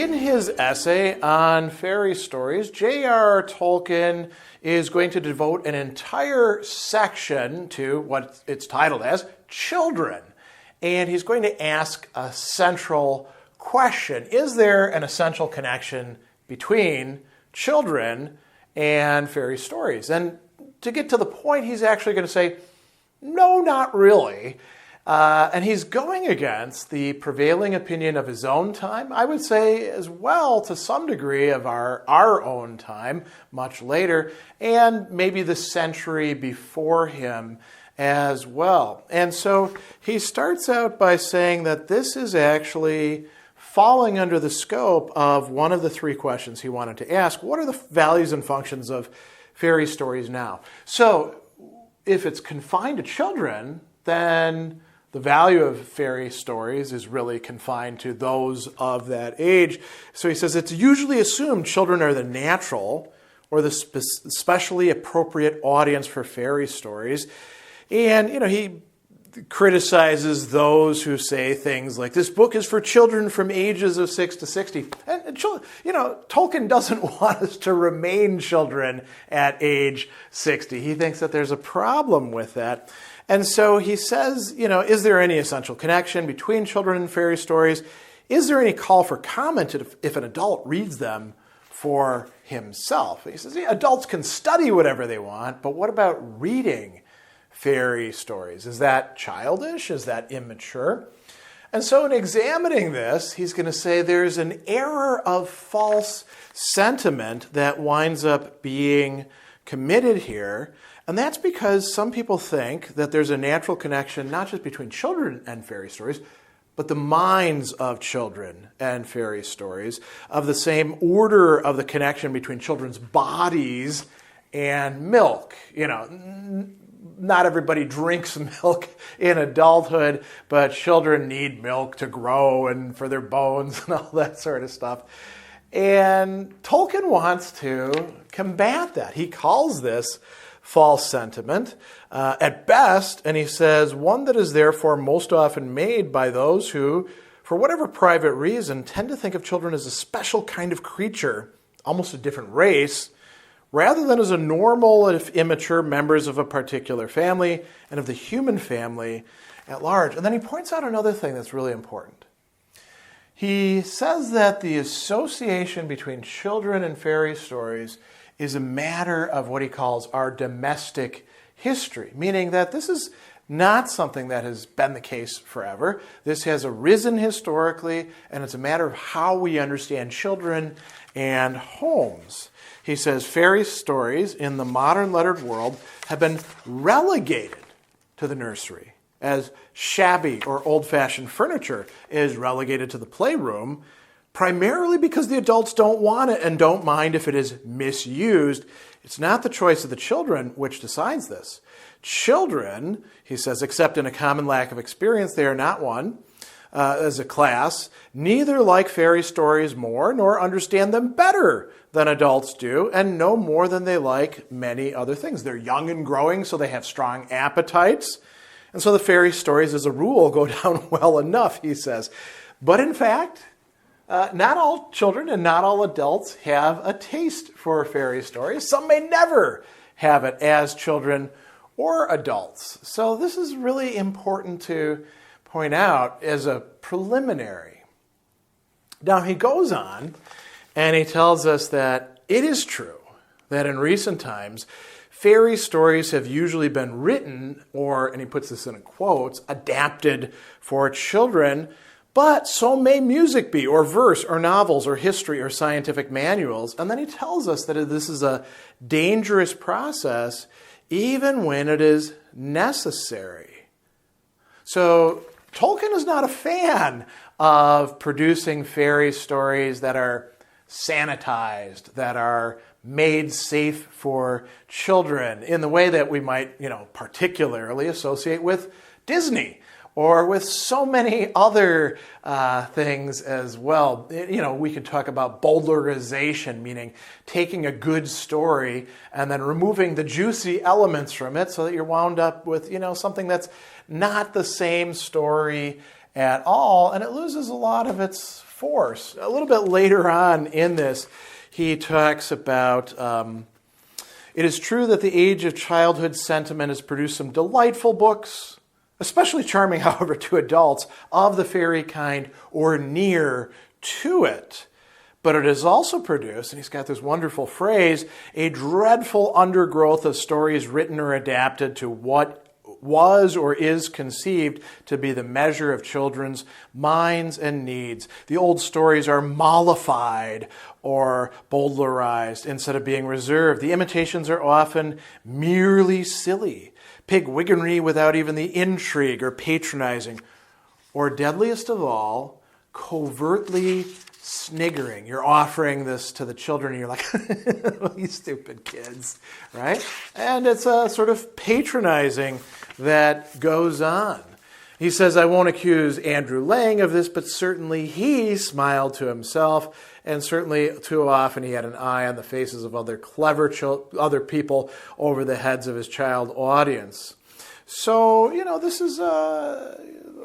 In his essay on fairy stories, J.R.R. Tolkien is going to devote an entire section to what it's titled as children. And he's going to ask a central question. Is there an essential connection between children and fairy stories? And to get to the point, he's actually going to say, no, not really. And he's going against the prevailing opinion of his own time, I would say as well to some degree of our own time, much later, and maybe the century before him as well. And so he starts out by saying that this is actually falling under the scope of one of the three questions he wanted to ask. What are the values and functions of fairy stories now? So if it's confined to children, then the value of fairy stories is really confined to those of that age. So he says it's usually assumed children are the natural or the specially appropriate audience for fairy stories. And, he criticizes those who say things like, this book is for children from ages of 6 to 60. And Tolkien doesn't want us to remain children at age 60. He thinks that there's a problem with that. And so he says, is there any essential connection between children and fairy stories? Is there any call for comment if an adult reads them for himself? He says, adults can study whatever they want, but what about reading fairy stories? Is that childish? Is that immature? And so in examining this, he's going to say there's an error of false sentiment that winds up being committed here. And that's because some people think that there's a natural connection not just between children and fairy stories, but the minds of children and fairy stories, of the same order of the connection between children's bodies and milk. Not everybody drinks milk in adulthood, but children need milk to grow and for their bones and all that sort of stuff. And Tolkien wants to combat that. He calls this false sentiment at best, and he says, one that is therefore most often made by those who, for whatever private reason, tend to think of children as a special kind of creature, almost a different race, rather than as a normal, if immature, members of a particular family and of the human family at large. And then he points out another thing that's really important. He says that the association between children and fairy stories is a matter of what he calls our domestic history, meaning that this is not something that has been the case forever. This has arisen historically, and it's a matter of how we understand children and homes. He says fairy stories in the modern lettered world have been relegated to the nursery, as shabby or old-fashioned furniture is relegated to the playroom, primarily because the adults don't want it and don't mind if it is misused. It's not the choice of the children which decides this. Children, he says, except in a common lack of experience, they are not one as a class, neither like fairy stories more nor understand them better than adults do, and no more than they like many other things. They're young and growing, so they have strong appetites. And so the fairy stories, as a rule, go down well enough, he says. But in fact, not all children and not all adults have a taste for fairy stories. Some may never have it as children or adults. So this is really important to point out as a preliminary. Now he goes on and he tells us that it is true that in recent times, fairy stories have usually been written, or, and he puts this in quotes, adapted for children, but so may music be, or verse, or novels, or history, or scientific manuals. And then he tells us that this is a dangerous process, even when it is necessary. So Tolkien is not a fan of producing fairy stories that are sanitized, that are made safe for children in the way that we might, particularly associate with Disney or with so many other things as well. We could talk about bowdlerization, meaning taking a good story and then removing the juicy elements from it so that you're wound up with, something that's not the same story at all, and it loses a lot of its force. A little bit later on in this, he talks about, it is true that the age of childhood sentiment has produced some delightful books, especially charming, however, to adults, of the fairy kind or near to it. But it has also produced, and he's got this wonderful phrase, a dreadful undergrowth of stories written or adapted to what was or is conceived to be the measure of children's minds and needs. The old stories are mollified or bowdlerized instead of being reserved. The imitations are often merely silly, pigwiggery without even the intrigue or patronizing, or deadliest of all, covertly sniggering. You're offering this to the children and you're like, you stupid kids, right? And it's a sort of patronizing that goes on. He says, I won't accuse Andrew Lang of this, but certainly he smiled to himself, and certainly too often he had an eye on the faces of other clever other people over the heads of his child audience. So, this is a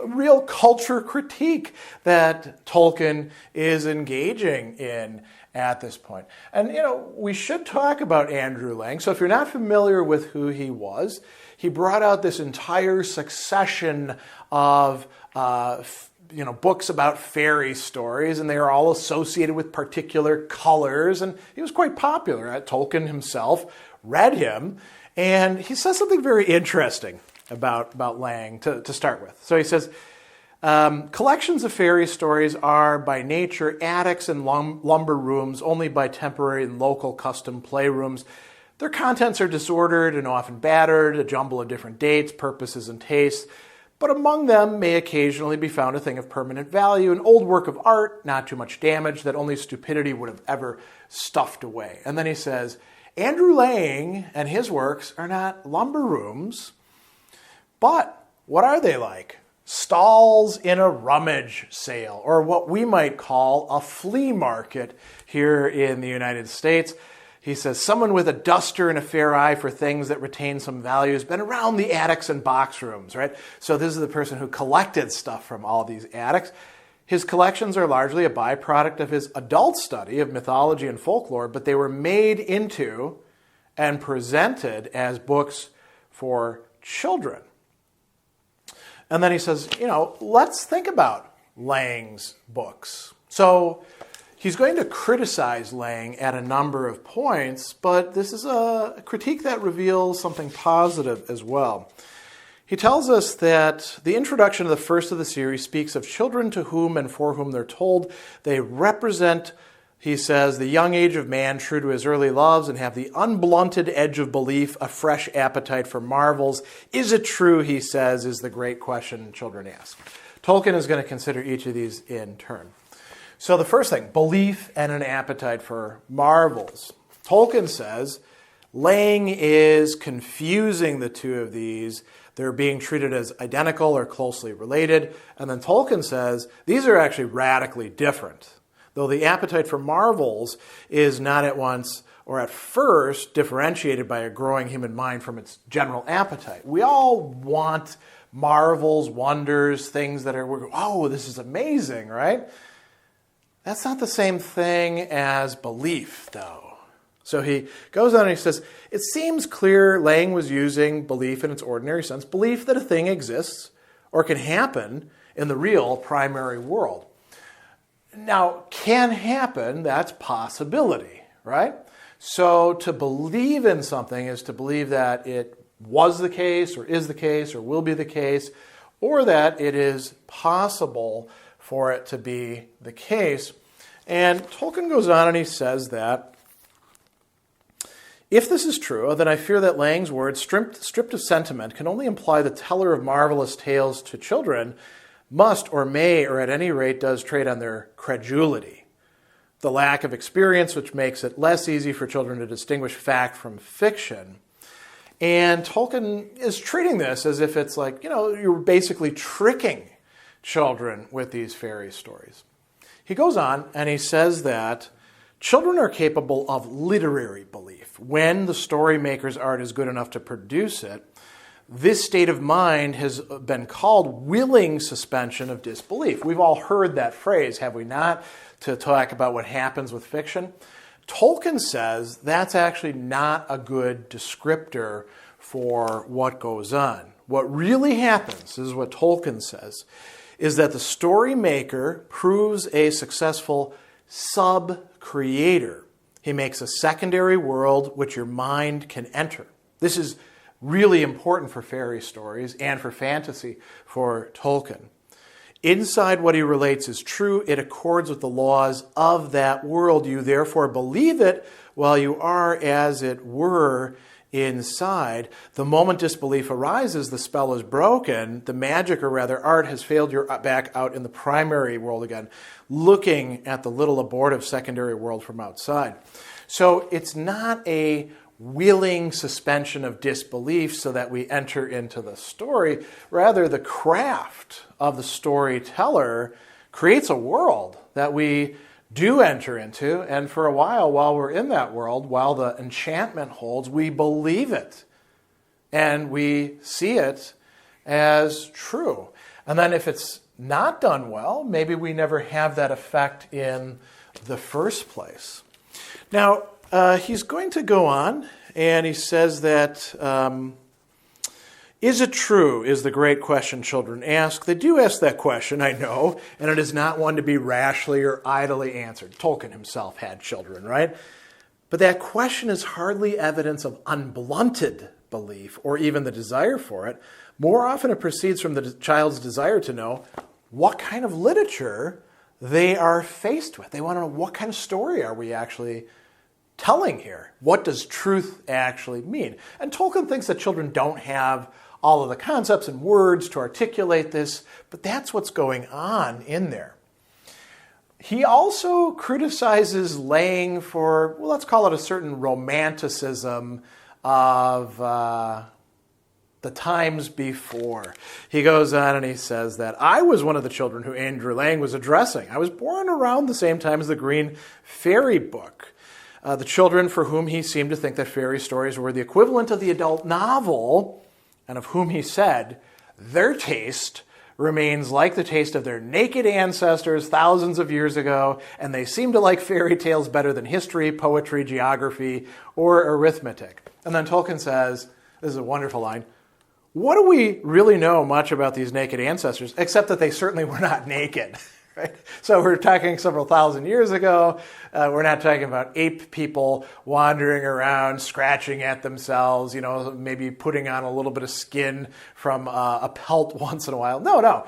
real culture critique that Tolkien is engaging in at this point. And, we should talk about Andrew Lang. So if you're not familiar with who he was, he brought out this entire succession of books about fairy stories, and they are all associated with particular colors, and he was quite popular. Tolkien himself read him, and he says something very interesting about Lang to start with. So he says, collections of fairy stories are by nature attics and lumber rooms, only by temporary and local custom playrooms. Their contents are disordered and often battered, a jumble of different dates, purposes, and tastes. But among them may occasionally be found a thing of permanent value, an old work of art, not too much damage, that only stupidity would have ever stuffed away. And then he says, Andrew Lang and his works are not lumber rooms, but what are they like? Stalls in a rummage sale, or what we might call a flea market here in the United States. He says, someone with a duster and a fair eye for things that retain some value has been around the attics and box rooms, right? So this is the person who collected stuff from all these attics. His collections are largely a byproduct of his adult study of mythology and folklore, but they were made into and presented as books for children. And then he says, let's think about Lang's books. So he's going to criticize Lang at a number of points, but this is a critique that reveals something positive as well. He tells us that the introduction of the first of the series speaks of children to whom and for whom they're told they represent, he says, the young age of man true to his early loves and have the unblunted edge of belief, a fresh appetite for marvels. Is it true, he says, is the great question children ask. Tolkien is going to consider each of these in turn. So the first thing, belief and an appetite for marvels. Tolkien says Lang is confusing the two of these. They're being treated as identical or closely related. And then Tolkien says these are actually radically different. Though the appetite for marvels is not at once or at first differentiated by a growing human mind from its general appetite. We all want marvels, wonders, things that are, oh, this is amazing, right? That's not the same thing as belief, though. So he goes on and he says, it seems clear Lang was using belief in its ordinary sense, belief that a thing exists or can happen in the real primary world. Now, can happen, that's possibility, right? So to believe in something is to believe that it was the case or is the case or will be the case, or that it is possible for it to be the case. And Tolkien goes on and he says that if this is true, then I fear that Lang's words, stripped of sentiment, can only imply the teller of marvelous tales to children must or may or at any rate does trade on their credulity. The lack of experience which makes it less easy for children to distinguish fact from fiction. And Tolkien is treating this as if it's like, you're basically tricking children with these fairy stories. He goes on and he says that children are capable of literary belief. When the story maker's art is good enough to produce it, this state of mind has been called willing suspension of disbelief. We've all heard that phrase, have we not, to talk about what happens with fiction? Tolkien says that's actually not a good descriptor for what goes on. What really happens, this is what Tolkien says, is that the story maker proves a successful sub-creator. He makes a secondary world which your mind can enter. This is really important for fairy stories and for fantasy for Tolkien. Inside what he relates is true. It accords with the laws of that world. You therefore believe it while you are, as it were, inside. The moment disbelief arises, the spell is broken. The magic, or rather art, has failed. You're back out in the primary world again, looking at the little abortive secondary world from outside. So it's not a willing suspension of disbelief so that we enter into the story. Rather, the craft of the storyteller creates a world that we do enter into, and for a while we're in that world, while the enchantment holds, we believe it, and we see it as true. And then if it's not done well, maybe we never have that effect in the first place. Now, he's going to go on, and he says that, is it true, is the great question children ask. They do ask that question, I know, and it is not one to be rashly or idly answered. Tolkien himself had children, right? But that question is hardly evidence of unblunted belief or even the desire for it. More often it proceeds from the child's desire to know what kind of literature they are faced with. They want to know, what kind of story are we actually telling here? What does truth actually mean? And Tolkien thinks that children don't have all of the concepts and words to articulate this, but that's what's going on in there. He also criticizes laying for, well, let's call it a certain romanticism of the times before. He goes on and he says that I was one of the children who Andrew Lang was addressing. I was born around the same time as the Green Fairy book. The children for whom he seemed to think that fairy stories were the equivalent of the adult novel, and of whom he said, their taste remains like the taste of their naked ancestors thousands of years ago, and they seem to like fairy tales better than history, poetry, geography, or arithmetic. And then Tolkien says, this is a wonderful line, what do we really know much about these naked ancestors, except that they certainly were not naked? Right? So we're talking several thousand years ago. We're not talking about ape people wandering around, scratching at themselves, maybe putting on a little bit of skin from a pelt once in a while. No.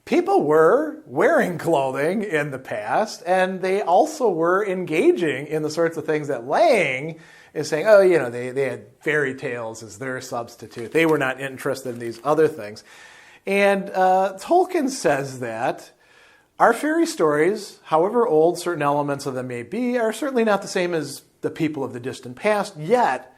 People were wearing clothing in the past, and they also were engaging in the sorts of things that Lang is saying, they had fairy tales as their substitute. They were not interested in these other things. And Tolkien says that our fairy stories, however old certain elements of them may be, are certainly not the same as the people of the distant past. Yet,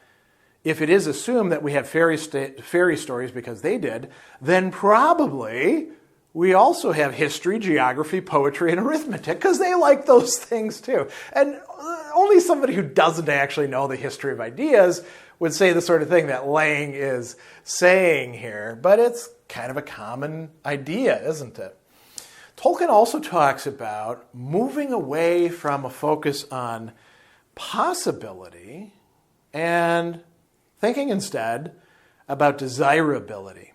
if it is assumed that we have fairy stories because they did, then probably we also have history, geography, poetry, and arithmetic, because they like those things too. And only somebody who doesn't actually know the history of ideas would say the sort of thing that Lang is saying here. But it's kind of a common idea, isn't it? Tolkien also talks about moving away from a focus on possibility and thinking instead about desirability.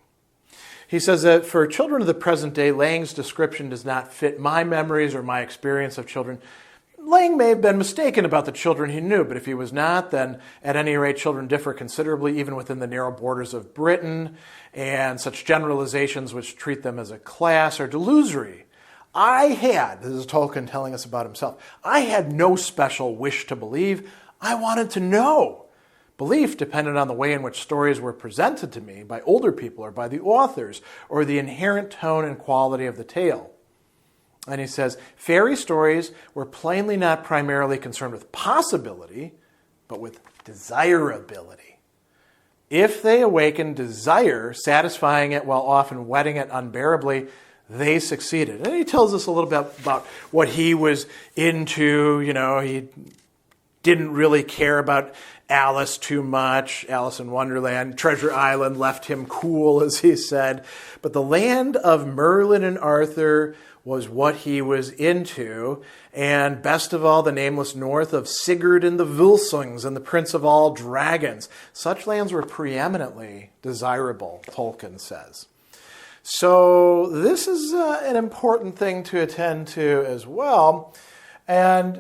He says that for children of the present day, Lang's description does not fit my memories or my experience of children. Lang may have been mistaken about the children he knew, but if he was not, then at any rate, children differ considerably, even within the narrow borders of Britain, and such generalizations which treat them as a class are delusory. this is Tolkien telling us about himself, I had no special wish to believe. I wanted to know. Belief depended on the way in which stories were presented to me by older people or by the authors, or the inherent tone and quality of the tale. And he says, fairy stories were plainly not primarily concerned with possibility, but with desirability. If they awakened desire, satisfying it while often whetting it unbearably, they succeeded. And he tells us a little bit about what he was into. You know, he didn't really care about Alice too much. Alice in Wonderland, Treasure Island left him cool, as he said. But the land of Merlin and Arthur was what he was into. And best of all, the nameless north of Sigurd and the Volsungs and the Prince of all Dragons. Such lands were preeminently desirable, Tolkien says. So this is an important thing to attend to as well. And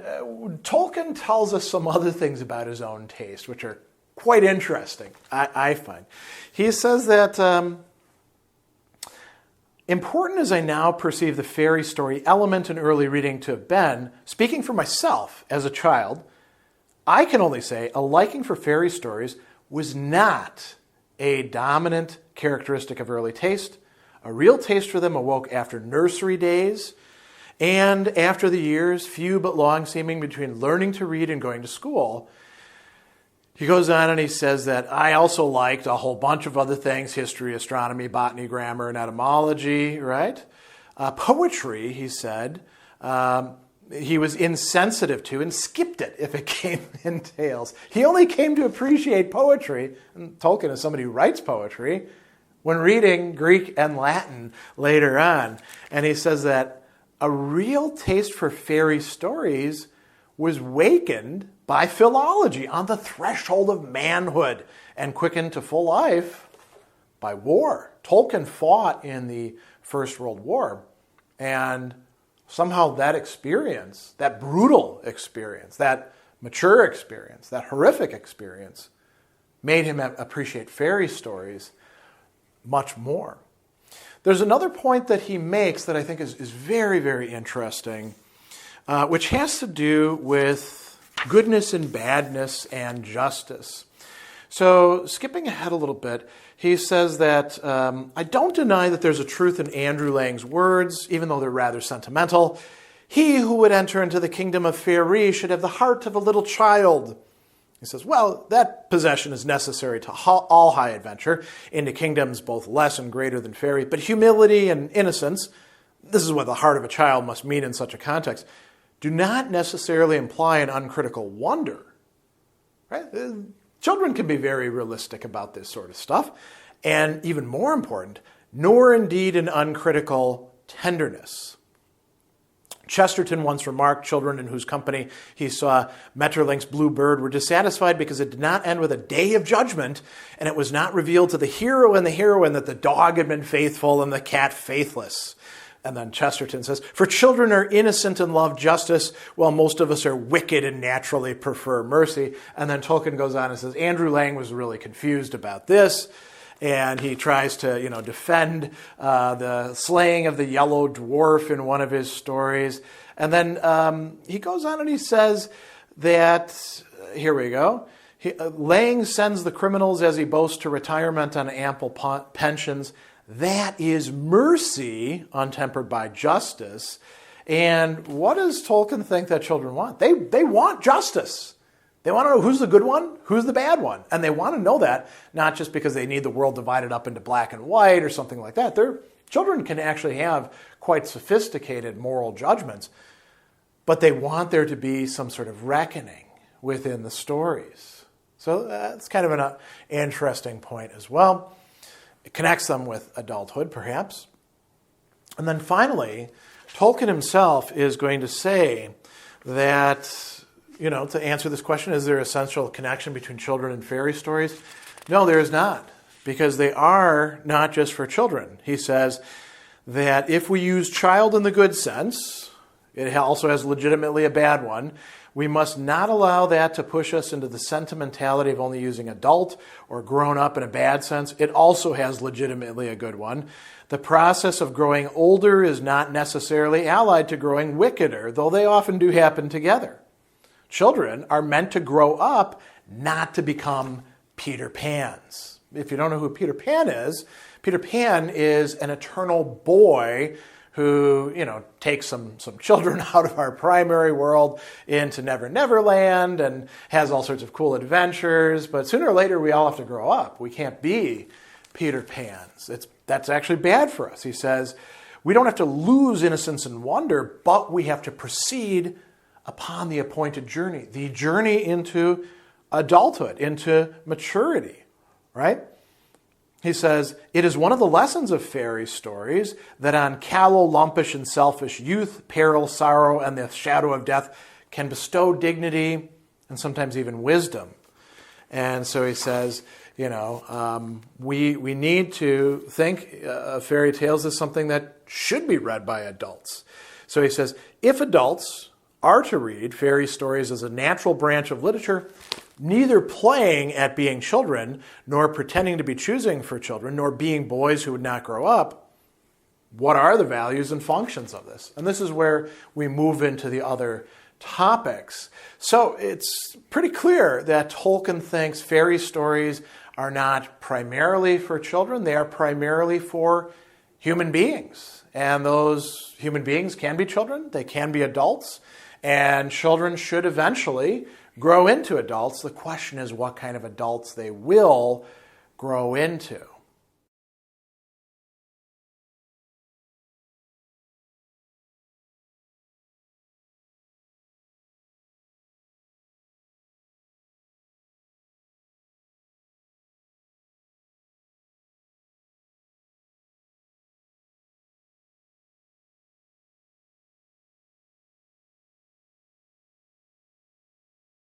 Tolkien tells us some other things about his own taste, which are quite interesting, I find. He says that, important as I now perceive the fairy story element in early reading to have been, speaking for myself as a child, I can only say a liking for fairy stories was not a dominant characteristic of early taste. A real taste for them awoke after nursery days and after the years, few but long, seeming between learning to read and going to school. He goes on and he says that I also liked a whole bunch of other things: history, astronomy, botany, grammar, and etymology, right? Poetry, he said, he was insensitive to and skipped it if it came in tales. He only came to appreciate poetry, and Tolkien is somebody who writes poetry, when reading Greek and Latin later on. And he says that a real taste for fairy stories was wakened by philology on the threshold of manhood and quickened to full life by war. Tolkien fought in the First World War, and somehow that experience, that brutal experience, that mature experience, that horrific experience, made him appreciate fairy stories much more. There's another point that he makes that I think is very, very interesting, which has to do with goodness and badness and justice. So skipping ahead a little bit, he says that, I don't deny that there's a truth in Andrew Lang's words, even though they're rather sentimental. He who would enter into the kingdom of Faerie should have the heart of a little child. He says, well, that possession is necessary to all high adventure, into kingdoms both less and greater than Faerie, but humility and innocence, this is what the heart of a child must mean in such a context, do not necessarily imply an uncritical wonder. Right? Children can be very realistic about this sort of stuff, and even more important, nor indeed an uncritical tenderness. Chesterton once remarked children in whose company he saw Maeterlinck's blue bird were dissatisfied because it did not end with a day of judgment, and it was not revealed to the hero and the heroine that the dog had been faithful and the cat faithless. And then Chesterton says, for children are innocent and love justice, while most of us are wicked and naturally prefer mercy. And then Tolkien goes on and says, Andrew Lang was really confused about this, and he tries to, defend the slaying of the yellow dwarf in one of his stories. And then he goes on and he says that, here we go, Lang sends the criminals as he boasts to retirement on ample pensions. That is mercy untempered by justice. And what does Tolkien think that children want? They want justice. They want to know who's the good one, who's the bad one. And they want to know that, not just because they need the world divided up into black and white or something like that. Children can actually have quite sophisticated moral judgments, but they want there to be some sort of reckoning within the stories. So that's kind of an interesting point as well. It connects them with adulthood, perhaps. And then finally, Tolkien himself is going to say that, to answer this question, is there an essential connection between children and fairy stories? No, there is not, because they are not just for children. He says that if we use child in the good sense, it also has legitimately a bad one, we must not allow that to push us into the sentimentality of only using adult or grown up in a bad sense. It also has legitimately a good one. The process of growing older is not necessarily allied to growing wickeder, though they often do happen together. Children are meant to grow up, not to become Peter Pans. If you don't know who Peter Pan is an eternal boy who, takes some children out of our primary world into Never Never Land and has all sorts of cool adventures. But sooner or later, we all have to grow up. We can't be Peter Pans. That's actually bad for us. He says, we don't have to lose innocence and wonder, but we have to proceed upon the appointed journey, the journey into adulthood, into maturity, right? He says, it is one of the lessons of fairy stories that on callow, lumpish, and selfish youth, peril, sorrow, and the shadow of death can bestow dignity and sometimes even wisdom. And so he says, we need to think of fairy tales as something that should be read by adults. So he says, if adults are to read fairy stories as a natural branch of literature, neither playing at being children, nor pretending to be choosing for children, nor being boys who would not grow up, what are the values and functions of this? And this is where we move into the other topics. So it's pretty clear that Tolkien thinks fairy stories are not primarily for children, they are primarily for human beings. And those human beings can be children, they can be adults, and children should eventually grow into adults. The question is what kind of adults they will grow into.